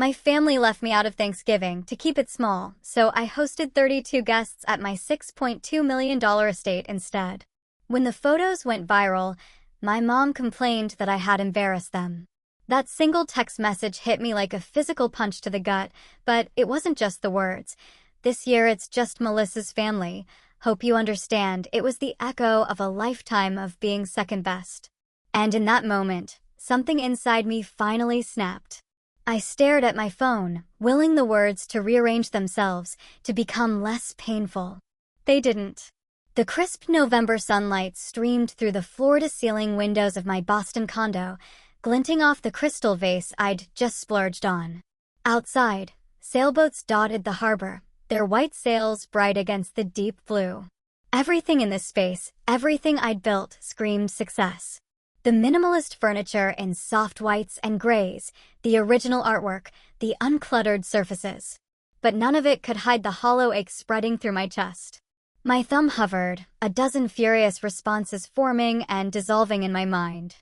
My family left me out of Thanksgiving to keep it small, so I hosted 32 guests at my $6.2 million estate instead. When the photos went viral, my mom complained that I had embarrassed them. That single text message hit me like a physical punch to the gut, but it wasn't just the words. "This year it's just Melissa's family. Hope you understand." It was the echo of a lifetime of being second best. And in that moment, something inside me finally snapped. I stared at my phone, willing the words to rearrange themselves, to become less painful. They didn't. The crisp November sunlight streamed through the floor-to-ceiling windows of my Boston condo, glinting off the crystal vase I'd just splurged on. Outside, sailboats dotted the harbor, their white sails bright against the deep blue. Everything in this space, everything I'd built, screamed success. The minimalist furniture in soft whites and grays, the original artwork, the uncluttered surfaces. But none of it could hide the hollow ache spreading through my chest. My thumb hovered, a dozen furious responses forming and dissolving in my mind.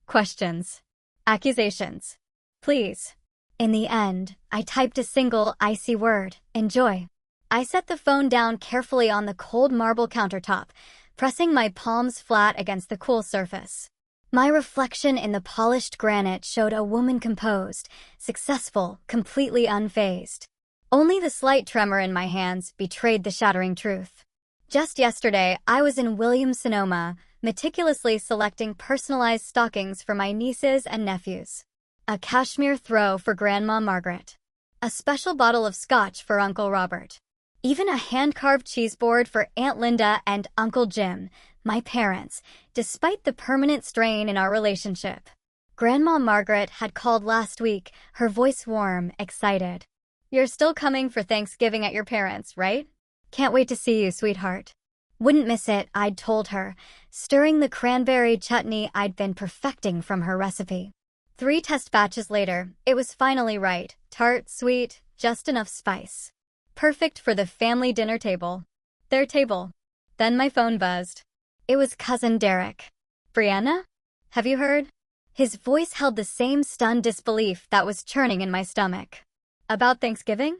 Questions. Accusations. Please. In the end, I typed a single icy word: enjoy. I set the phone down carefully on the cold marble countertop, pressing my palms flat against the cool surface. My reflection in the polished granite showed a woman composed, successful, completely unfazed. Only the slight tremor in my hands betrayed the shattering truth. Just yesterday, I was in Williams-Sonoma, meticulously selecting personalized stockings for my nieces and nephews. A cashmere throw for Grandma Margaret. A special bottle of scotch for Uncle Robert. Even a hand-carved cheese board for Aunt Linda and Uncle Jim, my parents, despite the permanent strain in our relationship. Grandma Margaret had called last week, her voice warm, excited. "You're still coming for Thanksgiving at your parents', right? Can't wait to see you, sweetheart." Wouldn't miss it, I'd told her, stirring the cranberry chutney I'd been perfecting from her recipe. 3 test batches later, it was finally right. Tart, sweet, just enough spice. Perfect for the family dinner table. Their table. Then my phone buzzed. It was Cousin Derek. "Brianna? Have you heard?" His voice held the same stunned disbelief that was churning in my stomach. "About Thanksgiving?"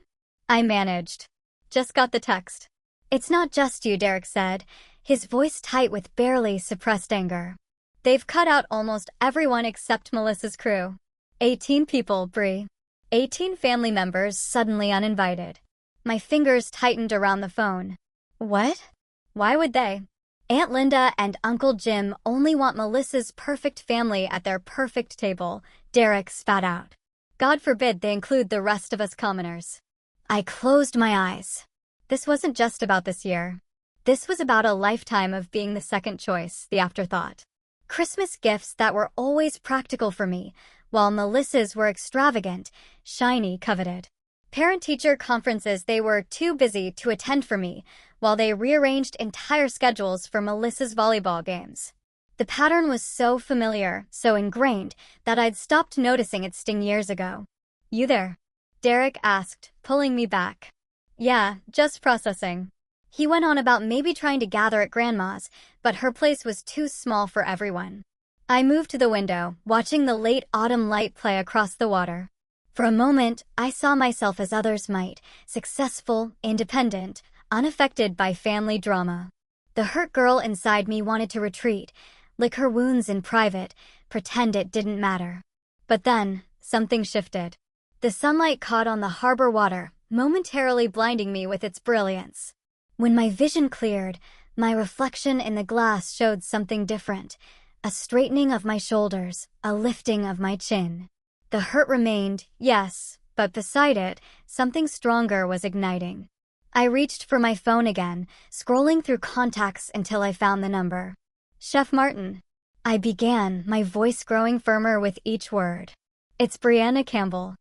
I managed. "Just got the text." "It's not just you," Derek said, his voice tight with barely suppressed anger. "They've cut out almost everyone except Melissa's crew. 18 people, Bri. 18 family members suddenly uninvited." My fingers tightened around the phone. "What? Why would they?" "Aunt Linda and Uncle Jim only want Melissa's perfect family at their perfect table," Derek spat out. "God forbid they include the rest of us commoners." I closed my eyes. This wasn't just about this year. This was about a lifetime of being the second choice, the afterthought. Christmas gifts that were always practical for me, while Melissa's were extravagant, shiny, coveted. Parent-teacher conferences they were too busy to attend for me, while they rearranged entire schedules for Melissa's volleyball games. The pattern was so familiar, so ingrained, that I'd stopped noticing its sting years ago. "You there?" Derek asked, pulling me back. "Yeah, just processing." He went on about maybe trying to gather at Grandma's, but her place was too small for everyone. I moved to the window, watching the late autumn light play across the water. For a moment, I saw myself as others might, successful, independent, unaffected by family drama. The hurt girl inside me wanted to retreat, lick her wounds in private, pretend it didn't matter. But then, something shifted. The sunlight caught on the harbor water, momentarily blinding me with its brilliance. When my vision cleared, my reflection in the glass showed something different. A straightening of my shoulders, a lifting of my chin. The hurt remained, yes, but beside it, something stronger was igniting. I reached for my phone again, scrolling through contacts until I found the number. "Chef Martin." I began, my voice growing firmer with each word. "It's Brianna Campbell.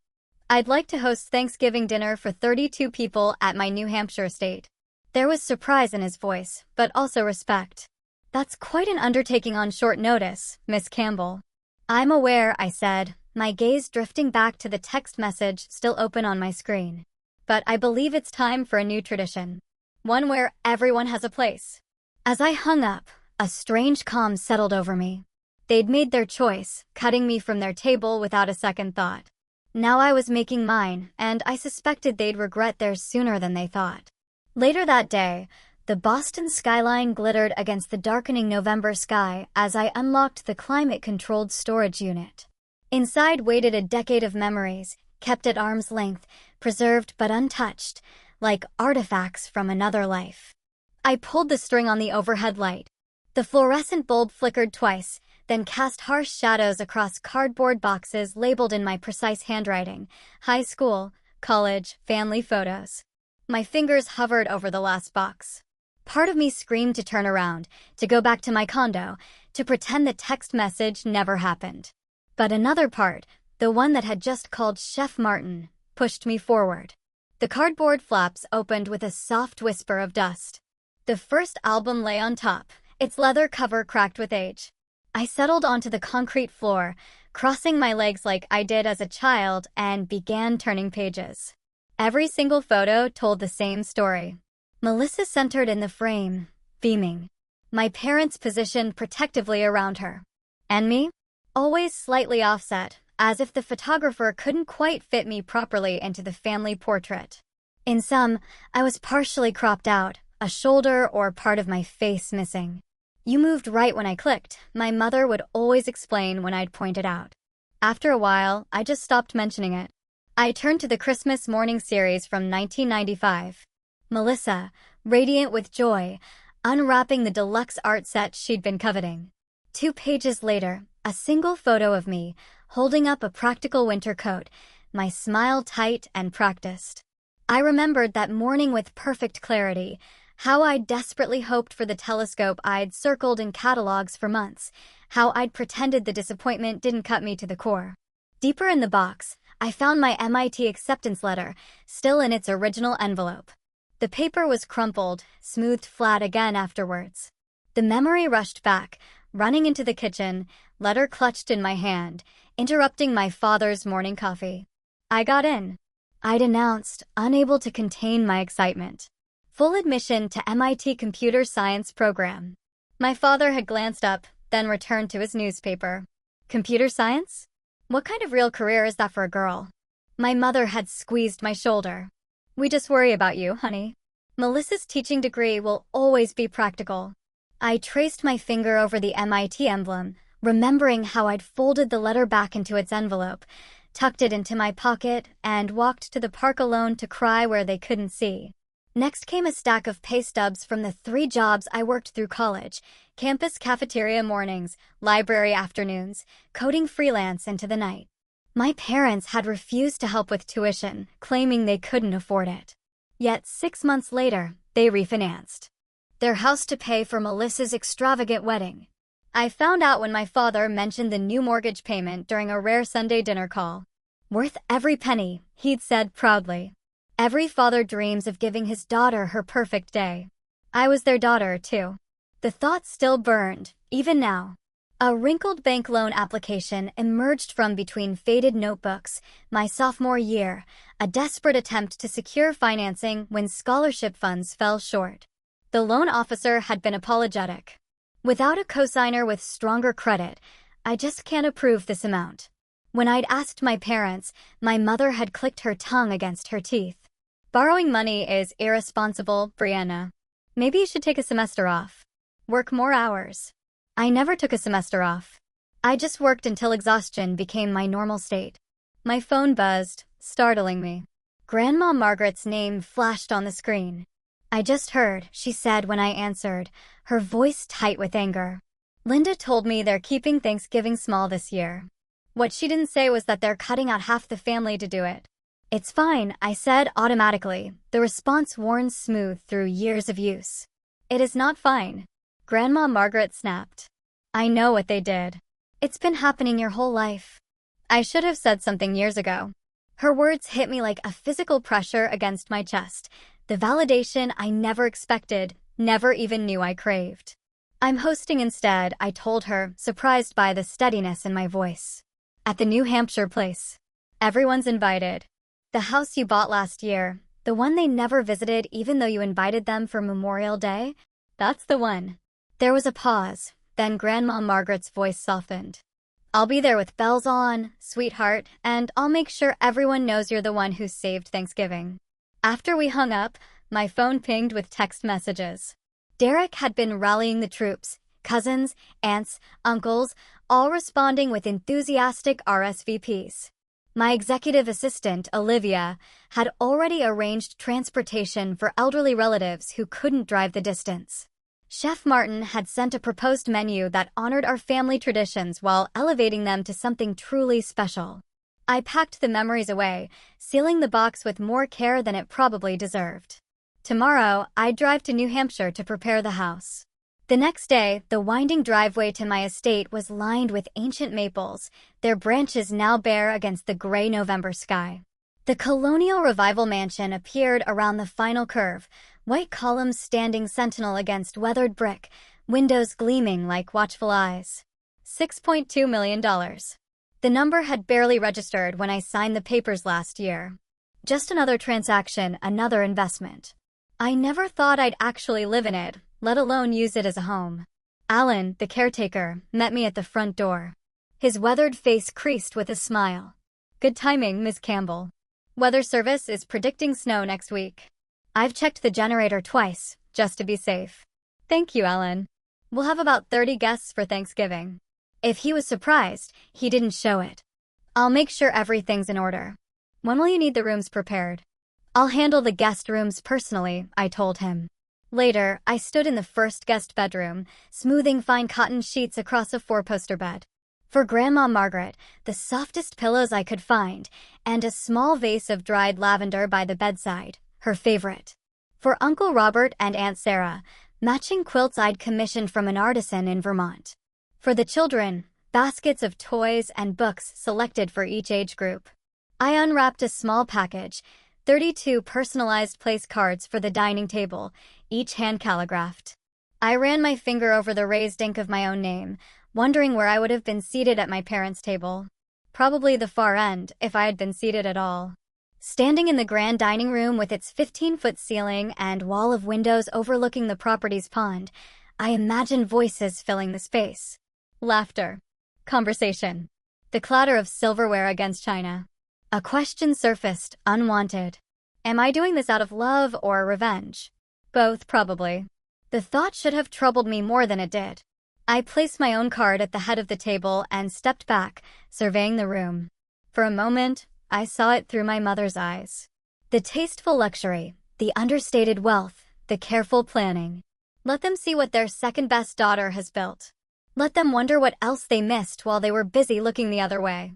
I'd like to host Thanksgiving dinner for 32 people at my New Hampshire estate." There was surprise in his voice, but also respect. "That's quite an undertaking on short notice, Miss Campbell." "I'm aware," I said, my gaze drifting back to the text message still open on my screen. "But I believe it's time for a new tradition. One where everyone has a place." As I hung up, a strange calm settled over me. They'd made their choice, cutting me from their table without a second thought. Now I was making mine, and I suspected they'd regret theirs sooner than they thought. Later that day, the Boston skyline glittered against the darkening November sky as I unlocked the climate-controlled storage unit. Inside waited a decade of memories, kept at arm's length, preserved but untouched, like artifacts from another life. I pulled the string on the overhead light. The fluorescent bulb flickered twice, then cast harsh shadows across cardboard boxes labeled in my precise handwriting: high school, college, family photos. My fingers hovered over the last box. Part of me screamed to turn around, to go back to my condo, to pretend the text message never happened. But another part, the one that had just called Chef Martin, pushed me forward. The cardboard flaps opened with a soft whisper of dust. The first album lay on top, its leather cover cracked with age. I settled onto the concrete floor, crossing my legs like I did as a child, and began turning pages. Every single photo told the same story. Melissa centered in the frame, beaming. My parents positioned protectively around her. And me? Always slightly offset, as if the photographer couldn't quite fit me properly into the family portrait. In some, I was partially cropped out, a shoulder or part of my face missing. "You moved right when I clicked," my mother would always explain when I'd point it out. After a while, I just stopped mentioning it. I turned to the Christmas morning series from 1995. Melissa, radiant with joy, unwrapping the deluxe art set she'd been coveting. 2 pages later, a single photo of me, holding up a practical winter coat, my smile tight and practiced. I remembered that morning with perfect clarity, how I'd desperately hoped for the telescope I'd circled in catalogs for months, how I'd pretended the disappointment didn't cut me to the core. Deeper in the box, I found my MIT acceptance letter, still in its original envelope. The paper was crumpled, smoothed flat again afterwards. The memory rushed back, running into the kitchen, letter clutched in my hand, interrupting my father's morning coffee. I got in. I'd announced, unable to contain my excitement. Full admission to MIT computer science program. My father had glanced up, then returned to his newspaper. Computer science? What kind of real career is that for a girl? My mother had squeezed my shoulder. "We just worry about you, honey. Melissa's teaching degree will always be practical." I traced my finger over the MIT emblem, remembering how I'd folded the letter back into its envelope, tucked it into my pocket, and walked to the park alone to cry where they couldn't see. Next came a stack of pay stubs from the 3 jobs I worked through college: campus cafeteria mornings, library afternoons, coding freelance into the night. My parents had refused to help with tuition, claiming they couldn't afford it. Yet 6 months later, they refinanced their house to pay for Melissa's extravagant wedding. I found out when my father mentioned the new mortgage payment during a rare Sunday dinner call. "Worth every penny," he'd said proudly. Every father dreams of giving his daughter her perfect day. I was their daughter, too. The thought still burned, even now. A wrinkled bank loan application emerged from between faded notebooks, my sophomore year, a desperate attempt to secure financing when scholarship funds fell short. The loan officer had been apologetic. "Without a cosigner with stronger credit, I just can't approve this amount." When I'd asked my parents, my mother had clicked her tongue against her teeth. "Borrowing money is irresponsible, Brianna. Maybe you should take a semester off. Work more hours." I never took a semester off. I just worked until exhaustion became my normal state. My phone buzzed, startling me. Grandma Margaret's name flashed on the screen. "I just heard," she said when I answered, her voice tight with anger. "Linda told me they're keeping Thanksgiving small this year. What she didn't say was that they're cutting out half the family to do it." "It's fine," I said automatically, the response worn smooth through years of use. "It is not fine," Grandma Margaret snapped. "I know what they did. It's been happening your whole life." I should have said something years ago. Her words hit me like a physical pressure against my chest, the validation I never expected, never even knew I craved. "I'm hosting instead," I told her, surprised by the steadiness in my voice. "At the New Hampshire place. Everyone's invited. The house you bought last year, the one they never visited even though you invited them for Memorial Day, that's the one." There was a pause, then Grandma Margaret's voice softened. I'll be there with bells on, sweetheart, and I'll make sure everyone knows you're the one who saved Thanksgiving. After we hung up, my phone pinged with text messages. Derek had been rallying the troops, cousins, aunts, uncles, all responding with enthusiastic RSVPs. My executive assistant, Olivia, had already arranged transportation for elderly relatives who couldn't drive the distance. Chef Martin had sent a proposed menu that honored our family traditions while elevating them to something truly special. I packed the memories away, sealing the box with more care than it probably deserved. Tomorrow, I'd drive to New Hampshire to prepare the house. The next day, the winding driveway to my estate was lined with ancient maples, their branches now bare against the gray November sky. The colonial revival mansion appeared around the final curve, white columns standing sentinel against weathered brick, windows gleaming like watchful eyes. $6.2 million. The number had barely registered when I signed the papers last year. Just another transaction, another investment. I never thought I'd actually live in it, let alone use it as a home. Alan, the caretaker, met me at the front door. His weathered face creased with a smile. Good timing, Miss Campbell. Weather service is predicting snow next week. I've checked the generator twice, just to be safe. Thank you, Alan. We'll have about 30 guests for Thanksgiving. If he was surprised, he didn't show it. I'll make sure everything's in order. When will you need the rooms prepared? I'll handle the guest rooms personally, I told him. Later, I stood in the first guest bedroom, smoothing fine cotton sheets across a four-poster bed. For Grandma Margaret, the softest pillows I could find, and a small vase of dried lavender by the bedside, her favorite. For Uncle Robert and Aunt Sarah, matching quilts I'd commissioned from an artisan in Vermont. For the children, baskets of toys and books selected for each age group. I unwrapped a small package, 32 personalized place cards for the dining table, each hand-calligraphed. I ran my finger over the raised ink of my own name, wondering where I would have been seated at my parents' table. Probably the far end, if I had been seated at all. Standing in the grand dining room with its 15-foot ceiling and wall of windows overlooking the property's pond, I imagined voices filling the space. Laughter. Conversation. The clatter of silverware against china. A question surfaced, unwanted. Am I doing this out of love or revenge? Both, probably. The thought should have troubled me more than it did. I placed my own card at the head of the table and stepped back, surveying the room. For a moment, I saw it through my mother's eyes. The tasteful luxury, the understated wealth, the careful planning. Let them see what their second-best daughter has built. Let them wonder what else they missed while they were busy looking the other way.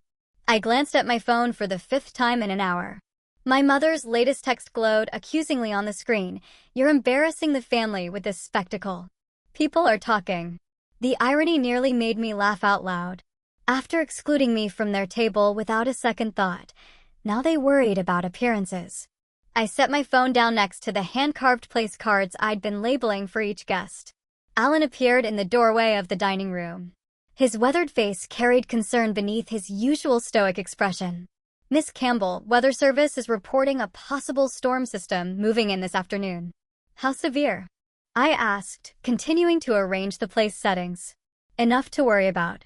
I glanced at my phone for the 5th time in an hour. My mother's latest text glowed accusingly on the screen. You're embarrassing the family with this spectacle. People are talking. The irony nearly made me laugh out loud. After excluding me from their table without a second thought, now they worried about appearances. I set my phone down next to the hand-carved place cards I'd been labeling for each guest. Alan appeared in the doorway of the dining room. His weathered face carried concern beneath his usual stoic expression. Miss Campbell, Weather Service is reporting a possible storm system moving in this afternoon. How severe? I asked, continuing to arrange the place settings. Enough to worry about.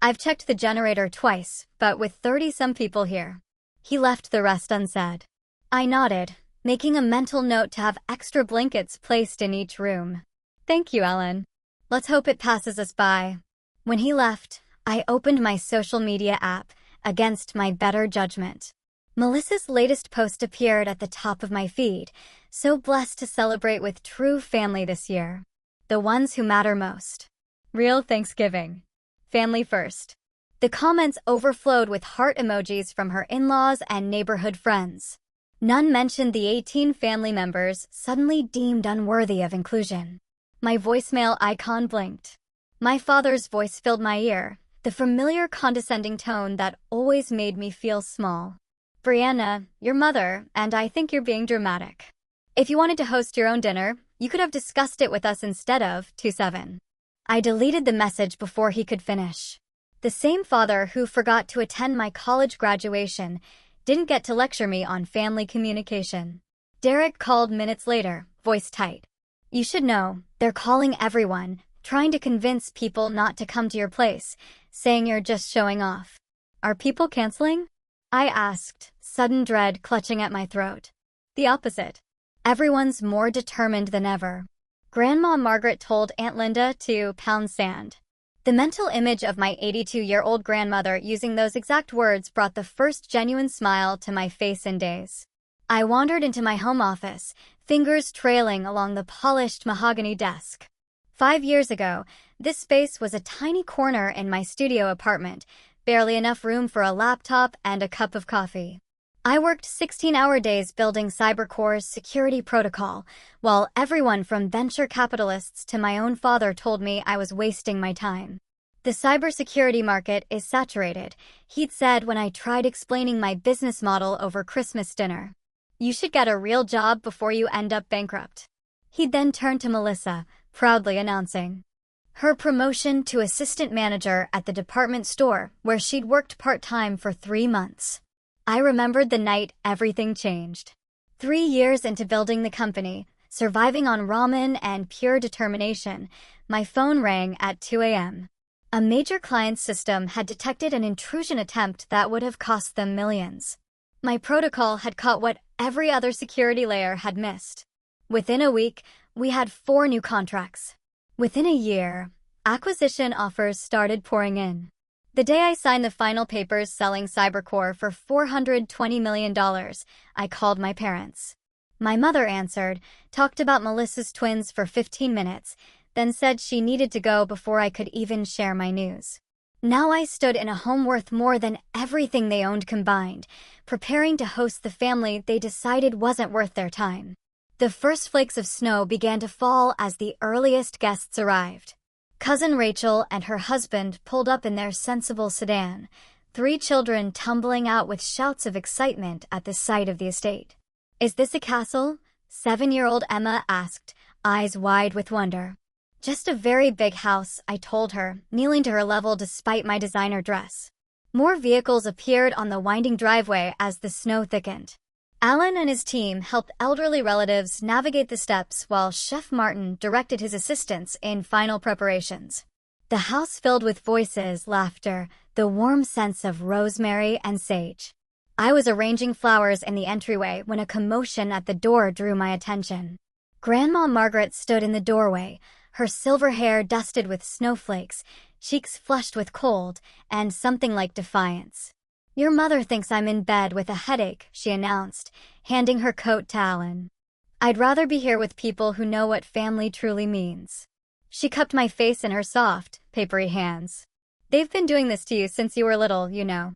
I've checked the generator twice, but with 30-some people here. He left the rest unsaid. I nodded, making a mental note to have extra blankets placed in each room. Thank you, Alan. Let's hope it passes us by. When he left, I opened my social media app, against my better judgment. Melissa's latest post appeared at the top of my feed, so blessed to celebrate with true family this year. The ones who matter most. Real Thanksgiving. Family first. The comments overflowed with heart emojis from her in-laws and neighborhood friends. None mentioned the 18 family members suddenly deemed unworthy of inclusion. My voicemail icon blinked. My father's voice filled my ear, the familiar condescending tone that always made me feel small. Brianna, your mother, and I think you're being dramatic. If you wanted to host your own dinner, you could have discussed it with us instead of 27. I deleted the message before he could finish. The same father who forgot to attend my college graduation didn't get to lecture me on family communication. Derek called minutes later, voice tight. You should know, they're calling everyone, trying to convince people not to come to your place. saying you're just showing off. Are people canceling? I asked, sudden dread clutching at my throat. The opposite. Everyone's more determined than ever. Grandma Margaret told Aunt Linda to pound sand. The mental image of my 82-year-old grandmother using those exact words brought the first genuine smile to my face in days. I wandered into my home office, fingers trailing along the polished mahogany desk. 5 years ago, this space was a tiny corner in my studio apartment, barely enough room for a laptop and a cup of coffee. I worked 16-hour days building CyberCore's security protocol, while everyone from venture capitalists to my own father told me I was wasting my time. The cybersecurity market is saturated, he'd said when I tried explaining my business model over Christmas dinner. You should get a real job before you end up bankrupt. He'd then turned to Melissa, proudly announcing her promotion to assistant manager at the department store where she'd worked part-time for 3 months. I remembered the night everything changed. 3 years into building the company, surviving on ramen and pure determination, my phone rang at 2 a.m. A major client's system had detected an intrusion attempt that would have cost them millions. My protocol had caught what every other security layer had missed. Within a week, we had 4 new contracts. Within a year, acquisition offers started pouring in. The day I signed the final papers selling CyberCore for $420 million, I called my parents. My mother answered, talked about Melissa's twins for 15 minutes, then said she needed to go before I could even share my news. Now I stood in a home worth more than everything they owned combined, preparing to host the family they decided wasn't worth their time. The first flakes of snow began to fall as the earliest guests arrived. Cousin Rachel and her husband pulled up in their sensible sedan, 3 children tumbling out with shouts of excitement at the sight of the estate. Is this a castle? 7-year-old Emma asked, eyes wide with wonder. Just a very big house, I told her, kneeling to her level despite my designer dress. More vehicles appeared on the winding driveway as the snow thickened. Alan and his team helped elderly relatives navigate the steps while Chef Martin directed his assistants in final preparations. The house filled with voices, laughter, the warm sense of rosemary and sage. I was arranging flowers in the entryway when a commotion at the door drew my attention. Grandma Margaret stood in the doorway, her silver hair dusted with snowflakes, cheeks flushed with cold, and something like defiance. Your mother thinks I'm in bed with a headache, she announced, handing her coat to Alan. I'd rather be here with people who know what family truly means. She cupped my face in her soft, papery hands. They've been doing this to you since you were little, you know.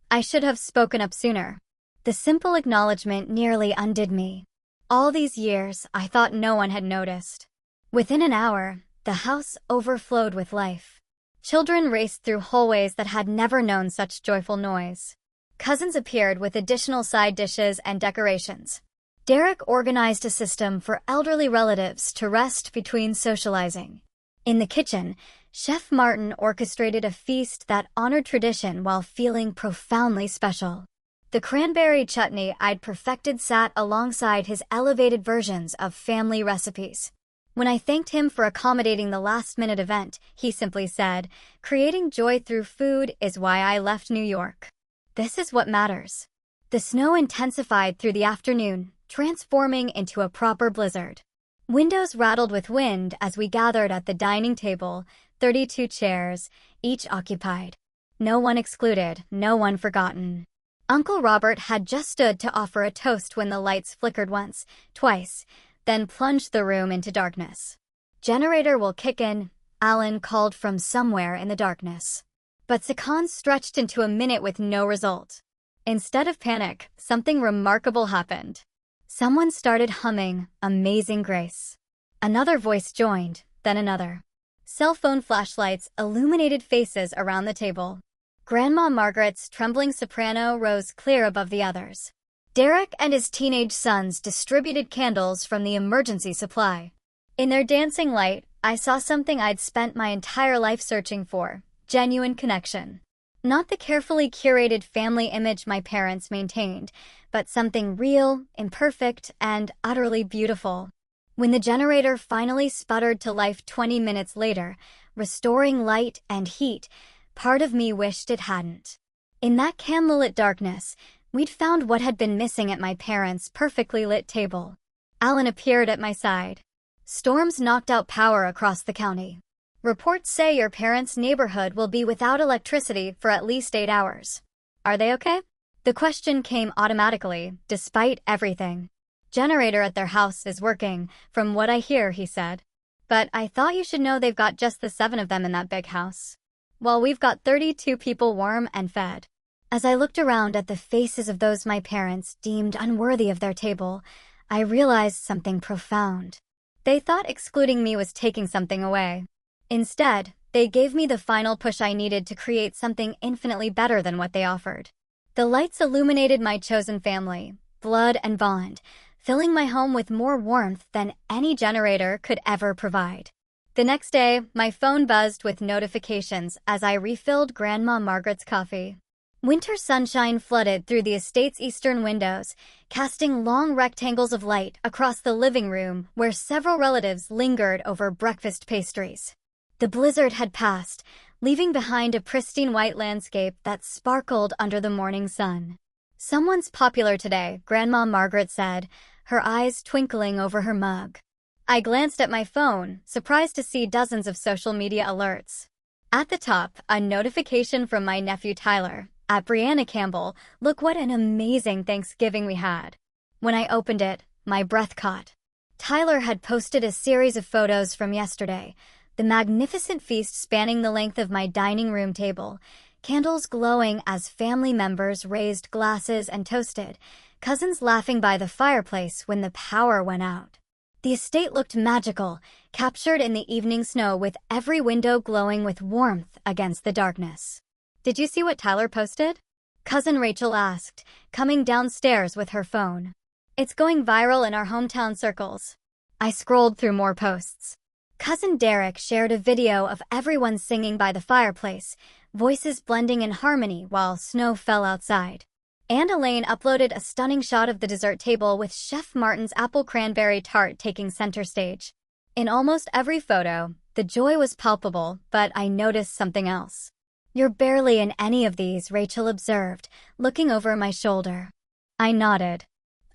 I should have spoken up sooner. The simple acknowledgement nearly undid me. All these years, I thought no one had noticed. Within an hour, the house overflowed with life. Children raced through hallways that had never known such joyful noise. Cousins appeared with additional side dishes and decorations. Derek organized a system for elderly relatives to rest between socializing. In the kitchen, Chef Martin orchestrated a feast that honored tradition while feeling profoundly special. The cranberry chutney I'd perfected sat alongside his elevated versions of family recipes. When I thanked him for accommodating the last-minute event, he simply said, "Creating joy through food is why I left New York." This is what matters. The snow intensified through the afternoon, transforming into a proper blizzard. Windows rattled with wind as we gathered at the dining table, 32 chairs, each occupied. No one excluded, no one forgotten. Uncle Robert had just stood to offer a toast when the lights flickered once, twice, then plunged the room into darkness. Generator will kick in, Alan called from somewhere in the darkness. But seconds stretched into a minute with no result. Instead of panic, something remarkable happened. Someone started humming Amazing Grace. Another voice joined, then another. Cell phone flashlights illuminated faces around the table. Grandma Margaret's trembling soprano rose clear above the others. Derek and his teenage sons distributed candles from the emergency supply. In their dancing light, I saw something I'd spent my entire life searching for: genuine connection. Not the carefully curated family image my parents maintained, but something real, imperfect, and utterly beautiful. When the generator finally sputtered to life 20 minutes later, restoring light and heat, Part of me wished it hadn't. In that candlelit darkness, we'd found what had been missing at my parents' perfectly lit table. Alan appeared at my side. Storms knocked out power across the county. Reports say your parents' neighborhood will be without electricity for at least 8 hours. Are they okay? The question came automatically, despite everything. Generator at their house is working, from what I hear, he said. But I thought you should know they've got just the 7 of them in that big house. Well, we've got 32 people warm and fed. As I looked around at the faces of those my parents deemed unworthy of their table, I realized something profound. They thought excluding me was taking something away. Instead, they gave me the final push I needed to create something infinitely better than what they offered. The lights illuminated my chosen family, blood and bond, filling my home with more warmth than any generator could ever provide. The next day, my phone buzzed with notifications as I refilled Grandma Margaret's coffee. Winter sunshine flooded through the estate's eastern windows, casting long rectangles of light across the living room where several relatives lingered over breakfast pastries. The blizzard had passed, leaving behind a pristine white landscape that sparkled under the morning sun. "Someone's popular today," Grandma Margaret said, her eyes twinkling over her mug. I glanced at my phone, surprised to see dozens of social media alerts. At the top, a notification from my nephew Tyler, at Brianna Campbell. "Look what an amazing Thanksgiving we had." When I opened it, my breath caught. Tyler had posted a series of photos from yesterday, the magnificent feast spanning the length of my dining room table, candles glowing as family members raised glasses and toasted, cousins laughing by the fireplace when the power went out. The estate looked magical, captured in the evening snow with every window glowing with warmth against the darkness. "Did you see what Tyler posted?" Cousin Rachel asked, coming downstairs with her phone. "It's going viral in our hometown circles." I scrolled through more posts. Cousin Derek shared a video of everyone singing by the fireplace, voices blending in harmony while snow fell outside. And Elaine uploaded a stunning shot of the dessert table with Chef Martin's apple cranberry tart taking center stage. In almost every photo, the joy was palpable, but I noticed something else. "You're barely in any of these," Rachel observed, looking over my shoulder. I nodded.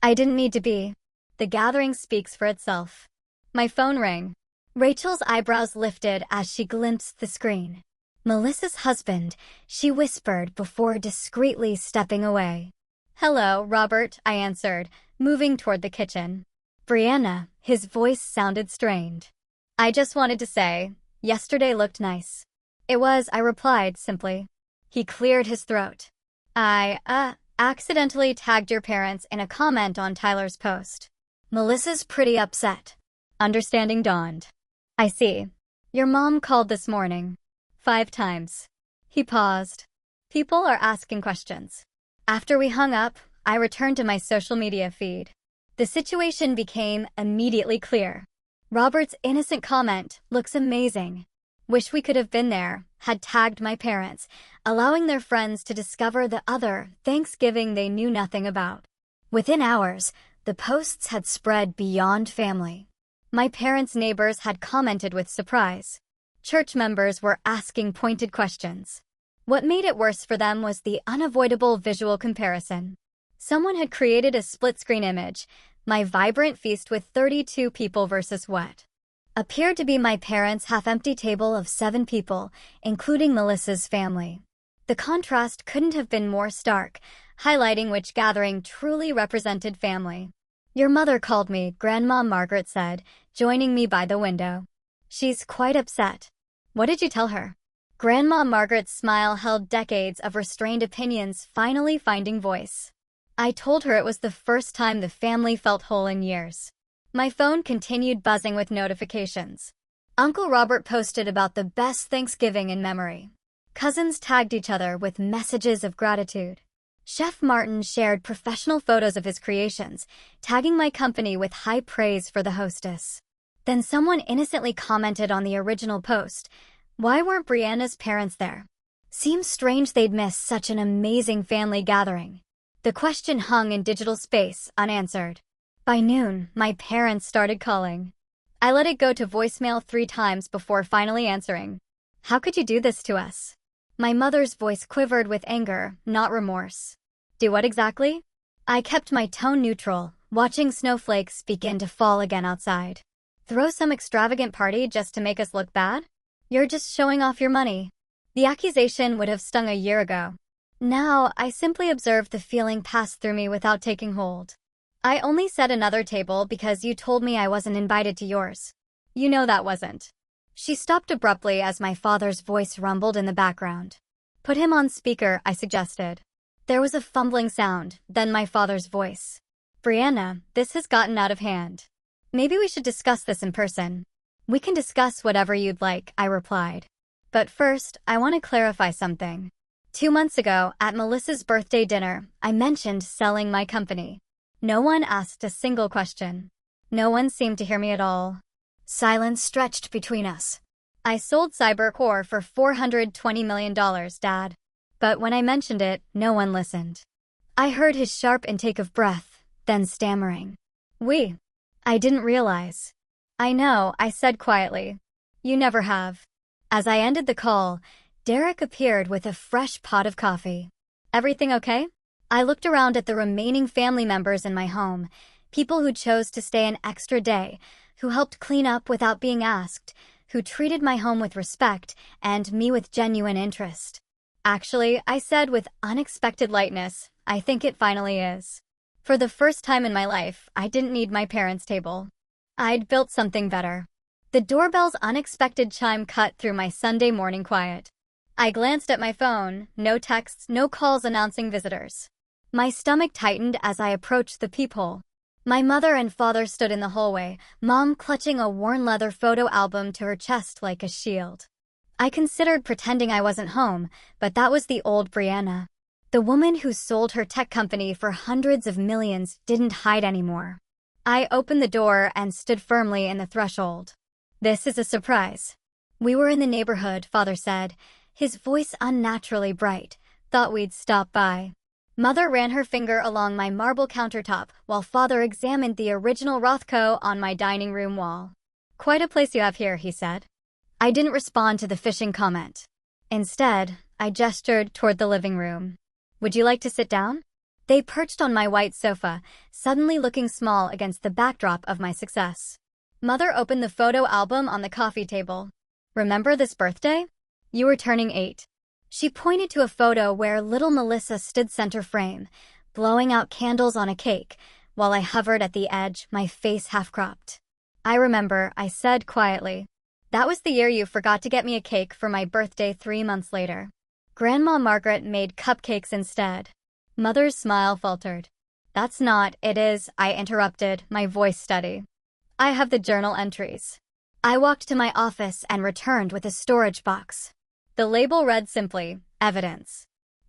I didn't need to be. The gathering speaks for itself. My phone rang. Rachel's eyebrows lifted as she glimpsed the screen. "Melissa's husband," she whispered before discreetly stepping away. "Hello, Robert," I answered, moving toward the kitchen. "Brianna," his voice sounded strained. "I just wanted to say, yesterday looked nice." "It was," I replied simply. He cleared his throat. "I, accidentally tagged your parents in a comment on Tyler's post. Melissa's pretty upset." Understanding dawned. "I see. Your mom called this morning. 5 times. He paused. "People are asking questions." After we hung up, I returned to my social media feed. The situation became immediately clear. Robert's innocent comment, "Looks amazing. Wish we could have been there," had tagged my parents, allowing their friends to discover the other Thanksgiving they knew nothing about. Within hours, the posts had spread beyond family. My parents' neighbors had commented with surprise. Church members were asking pointed questions. What made it worse for them was the unavoidable visual comparison. Someone had created a split-screen image, my vibrant feast with 32 people versus what appeared to be my parents' half-empty table of 7 people, including Melissa's family. The contrast couldn't have been more stark, highlighting which gathering truly represented family. "Your mother called me," Grandma Margaret said, joining me by the window. "She's quite upset." "What did you tell her?" Grandma Margaret's smile held decades of restrained opinions finally finding voice. "I told her it was the first time the family felt whole in years." My phone continued buzzing with notifications. Uncle Robert posted about the best Thanksgiving in memory. Cousins tagged each other with messages of gratitude. Chef Martin shared professional photos of his creations, tagging my company with high praise for the hostess. Then someone innocently commented on the original post, "Why weren't Brianna's parents there? Seems strange they'd miss such an amazing family gathering." The question hung in digital space, unanswered. By noon, my parents started calling. I let it go to voicemail 3 times before finally answering. "How could you do this to us?" My mother's voice quivered with anger, not remorse. Do what exactly? I kept my tone neutral, watching snowflakes begin to fall again outside. Throw some extravagant party just to make us look bad? You're just showing off your money. The accusation would have stung a year ago. Now, I simply observed the feeling pass through me without taking hold. I only said another table because you told me I wasn't invited to yours. You know that wasn't. She stopped abruptly as my father's voice rumbled in the background. Put him on speaker, I suggested. There was a fumbling sound, then my father's voice. Brianna, this has gotten out of hand. Maybe we should discuss this in person. We can discuss whatever you'd like, I replied. But first, I want to clarify something. 2 months ago, at Melissa's birthday dinner, I mentioned selling my company. No one asked a single question. No one seemed to hear me at all. Silence stretched between us. I sold CyberCore for $420 million, Dad. But when I mentioned it, no one listened. I heard his sharp intake of breath, then stammering. I didn't realize. I know, I said quietly. You never have. As I ended the call, Derek appeared with a fresh pot of coffee. Everything okay? I looked around at the remaining family members in my home, people who chose to stay an extra day, who helped clean up without being asked, who treated my home with respect and me with genuine interest. Actually, I said with unexpected lightness, I think it finally is. For the first time in my life, I didn't need my parents' table. I'd built something better. The doorbell's unexpected chime cut through my Sunday morning quiet. I glanced at my phone, no texts, no calls announcing visitors. My stomach tightened as I approached the peephole. My mother and father stood in the hallway, Mom clutching a worn leather photo album to her chest like a shield. I considered pretending I wasn't home, but that was the old Brianna. The woman who sold her tech company for hundreds of millions didn't hide anymore. I opened the door and stood firmly in the threshold. This is a surprise. We were in the neighborhood, Father said, his voice unnaturally bright. Thought we'd stop by. Mother ran her finger along my marble countertop while Father examined the original Rothko on my dining room wall. Quite a place you have here, he said. I didn't respond to the fishing comment. Instead, I gestured toward the living room. Would you like to sit down? They perched on my white sofa, suddenly looking small against the backdrop of my success. Mother opened the photo album on the coffee table. Remember this birthday? You were turning 8. She pointed to a photo where little Melissa stood center frame, blowing out candles on a cake, while I hovered at the edge, my face half-cropped. I remember, I said quietly. That was the year you forgot to get me a cake for my birthday 3 months later. Grandma Margaret made cupcakes instead. Mother's smile faltered. That's not, it is, I interrupted, my voice steady. I have the journal entries. I walked to my office and returned with a storage box. The label read simply, evidence.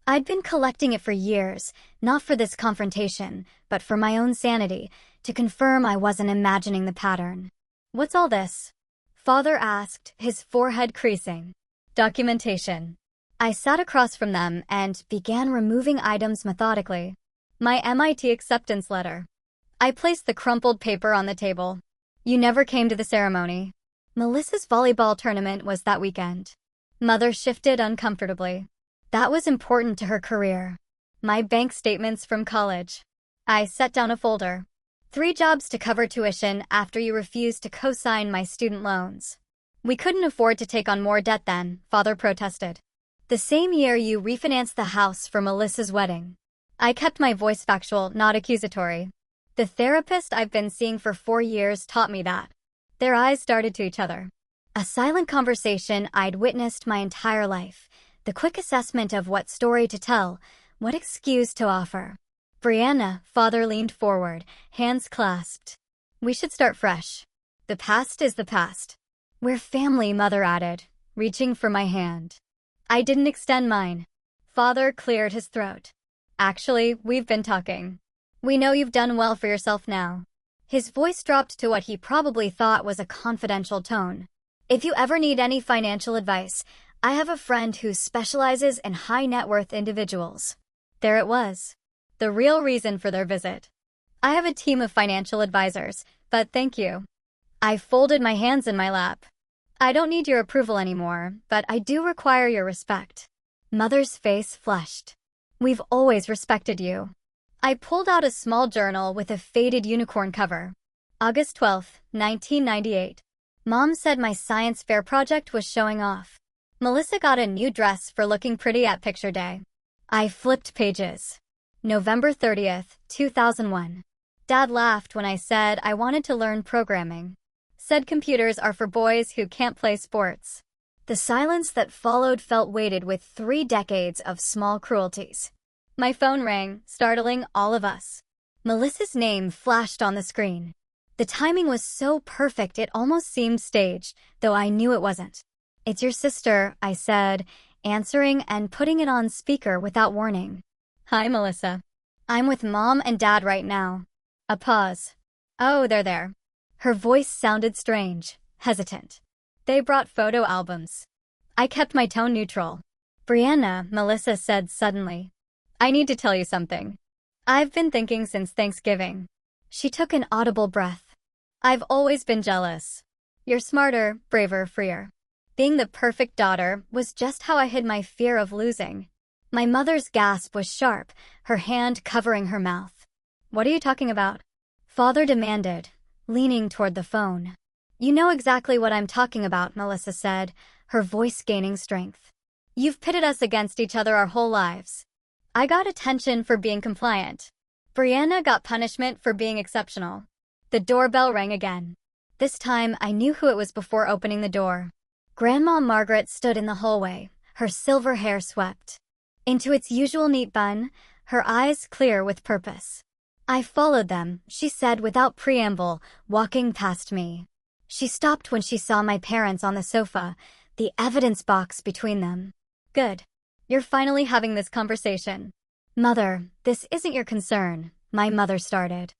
I'd been collecting it for years, not for this confrontation, but for my own sanity, to confirm I wasn't imagining the pattern. What's all this? Father asked, his forehead creasing. Documentation. I sat across from them and began removing items methodically. My MIT acceptance letter. I placed the crumpled paper on the table. You never came to the ceremony. Melissa's volleyball tournament was that weekend. Mother shifted uncomfortably. That was important to her career. My bank statements from college. I set down a folder. 3 jobs to cover tuition after you refused to co-sign my student loans. We couldn't afford to take on more debt then, Father protested. The same year you refinanced the house for Melissa's wedding. I kept my voice factual, not accusatory. The therapist I've been seeing for 4 years taught me that. Their eyes darted to each other. A silent conversation I'd witnessed my entire life. The quick assessment of what story to tell, what excuse to offer. Brianna, Father leaned forward, hands clasped. We should start fresh. The past is the past. We're family, Mother added, reaching for my hand. I didn't extend mine. Father cleared his throat. Actually, we've been talking. We know you've done well for yourself now. His voice dropped to what he probably thought was a confidential tone. If you ever need any financial advice, I have a friend who specializes in high-net-worth individuals. There it was. The real reason for their visit. I have a team of financial advisors, but thank you. I folded my hands in my lap. I don't need your approval anymore, but I do require your respect. Mother's face flushed. We've always respected you. I pulled out a small journal with a faded unicorn cover. August 12, 1998. Mom said my science fair project was showing off. Melissa got a new dress for looking pretty at picture day. I flipped pages. November 30th, 2001. Dad laughed when I said I wanted to learn programming. Said computers are for boys who can't play sports. The silence that followed felt weighted with 3 decades of small cruelties. My phone rang, startling all of us. Melissa's name flashed on the screen. The timing was so perfect it almost seemed staged, though I knew it wasn't. "It's your sister," I said, answering and putting it on speaker without warning. "Hi, Melissa. I'm with Mom and Dad right now." A pause. "Oh, they're there." Her voice sounded strange, hesitant. "They brought photo albums." I kept my tone neutral. "Brianna," Melissa said suddenly, "I need to tell you something. I've been thinking since Thanksgiving." She took an audible breath. "I've always been jealous. You're smarter, braver, freer." Being the perfect daughter was just how I hid my fear of losing. My mother's gasp was sharp, her hand covering her mouth. "What are you talking about?" Father demanded, leaning toward the phone. "You know exactly what I'm talking about," Melissa said, her voice gaining strength. "You've pitted us against each other our whole lives. I got attention for being compliant. Brianna got punishment for being exceptional." The doorbell rang again. This time, I knew who it was before opening the door. Grandma Margaret stood in the hallway, her silver hair swept into its usual neat bun, her eyes clear with purpose. "I followed them," she said without preamble, walking past me. She stopped when she saw my parents on the sofa, the evidence box between them. "Good. You're finally having this conversation." "Mother, this isn't your concern," my mother started.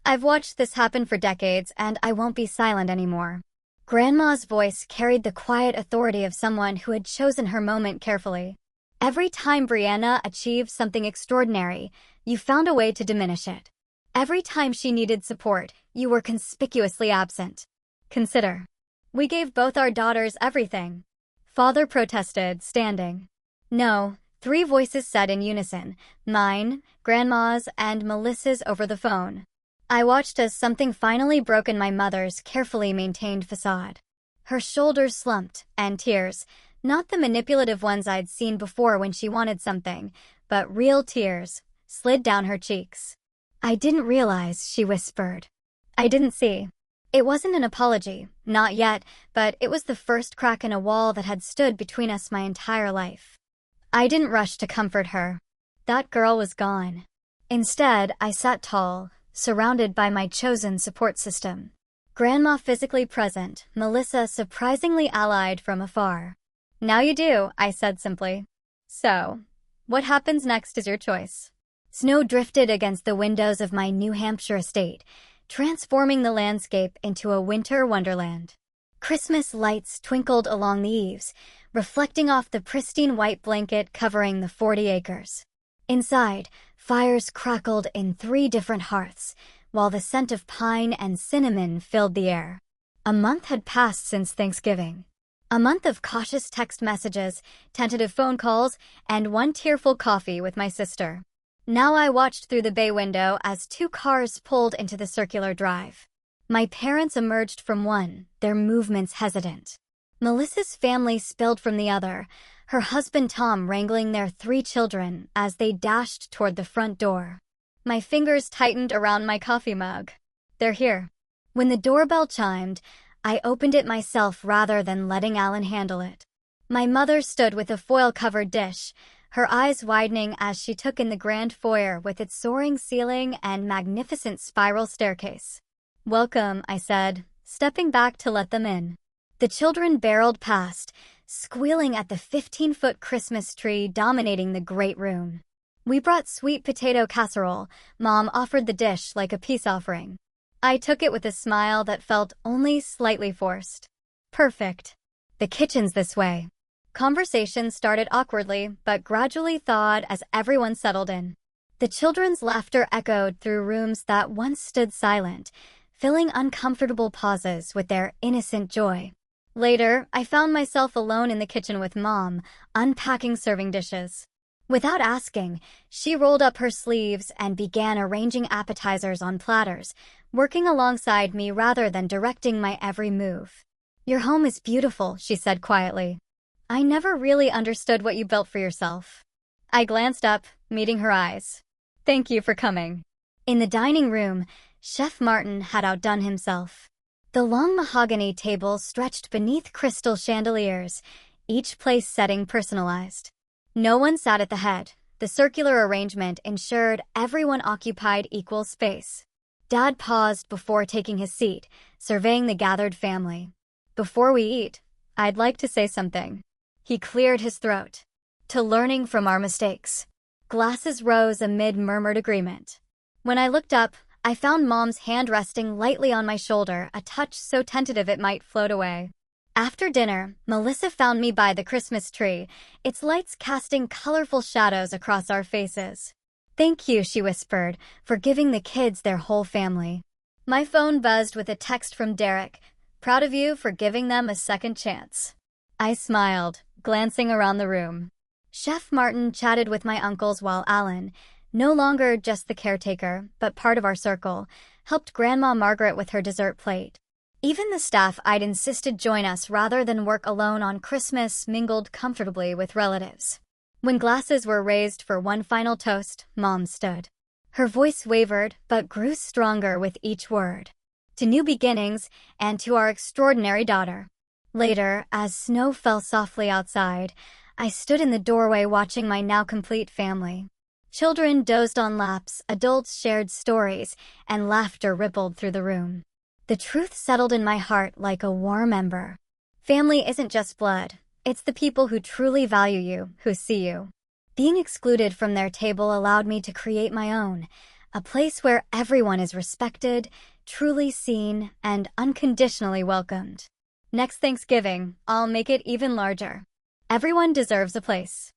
"I've watched this happen for decades, and I won't be silent anymore." Grandma's voice carried the quiet authority of someone who had chosen her moment carefully. "Every time Brianna achieved something extraordinary, you found a way to diminish it. Every time she needed support, you were conspicuously absent. Consider. We gave both our daughters everything." Father protested, standing. "No," 3 voices said in unison, mine, Grandma's, and Melissa's over the phone. I watched as something finally broke in my mother's carefully maintained facade. Her shoulders slumped, and tears, not the manipulative ones I'd seen before when she wanted something, but real tears, slid down her cheeks. "I didn't realize," she whispered. "I didn't see." It wasn't an apology, not yet, but it was the first crack in a wall that had stood between us my entire life. I didn't rush to comfort her. That girl was gone. Instead, I sat tall, surrounded by my chosen support system. Grandma physically present, Melissa surprisingly allied from afar. "Now you do," I said simply. "So, what happens next is your choice." Snow drifted against the windows of my New Hampshire estate, transforming the landscape into a winter wonderland. Christmas lights twinkled along the eaves, reflecting off the pristine white blanket covering the 40 acres. Inside, fires crackled in 3 different hearths, while the scent of pine and cinnamon filled the air. A month had passed since Thanksgiving. A month of cautious text messages, tentative phone calls, and 1 tearful coffee with my sister. Now I watched through the bay window as 2 cars pulled into the circular drive. My parents emerged from one, their movements hesitant. Melissa's family spilled from the other, her husband Tom wrangling their 3 children as they dashed toward the front door. My fingers tightened around my coffee mug. "They're here." When the doorbell chimed, I opened it myself rather than letting Alan handle it. My mother stood with a foil-covered dish, her eyes widening as she took in the grand foyer with its soaring ceiling and magnificent spiral staircase. "Welcome," I said, stepping back to let them in. The children barreled past, squealing at the 15-foot Christmas tree dominating the great room. We brought sweet potato casserole. Mom offered the dish like a peace offering. I took it with a smile that felt only slightly forced. "Perfect. The kitchen's this way." Conversation started awkwardly, but gradually thawed as everyone settled in. The children's laughter echoed through rooms that once stood silent, filling uncomfortable pauses with their innocent joy. Later, I found myself alone in the kitchen with Mom, unpacking serving dishes. Without asking, she rolled up her sleeves and began arranging appetizers on platters, working alongside me rather than directing my every move. "Your home is beautiful," she said quietly. "I never really understood what you built for yourself." I glanced up, meeting her eyes. "Thank you for coming." In the dining room, Chef Martin had outdone himself. The long mahogany table stretched beneath crystal chandeliers, each place setting personalized. No one sat at the head. The circular arrangement ensured everyone occupied equal space. Dad paused before taking his seat, surveying the gathered family. "Before we eat, I'd like to say something." He cleared his throat. "To learning from our mistakes." Glasses rose amid murmured agreement. When I looked up, I found Mom's hand resting lightly on my shoulder, a touch so tentative it might float away. After dinner, Melissa found me by the Christmas tree, its lights casting colorful shadows across our faces. "Thank you," she whispered, "for giving the kids their whole family." My phone buzzed with a text from Derek. "Proud of you for giving them a second chance." I smiled, glancing around the room. Chef Martin chatted with my uncles while Alan, no longer just the caretaker, but part of our circle, helped Grandma Margaret with her dessert plate. Even the staff I'd insisted join us rather than work alone on Christmas mingled comfortably with relatives. When glasses were raised for one final toast, Mom stood. Her voice wavered, but grew stronger with each word. "To new beginnings, and to our extraordinary daughter." Later, as snow fell softly outside, I stood in the doorway watching my now complete family. Children dozed on laps, adults shared stories, and laughter rippled through the room. The truth settled in my heart like a warm ember. Family isn't just blood. It's the people who truly value you, who see you. Being excluded from their table allowed me to create my own, a place where everyone is respected, truly seen, and unconditionally welcomed. Next Thanksgiving, I'll make it even larger. Everyone deserves a place.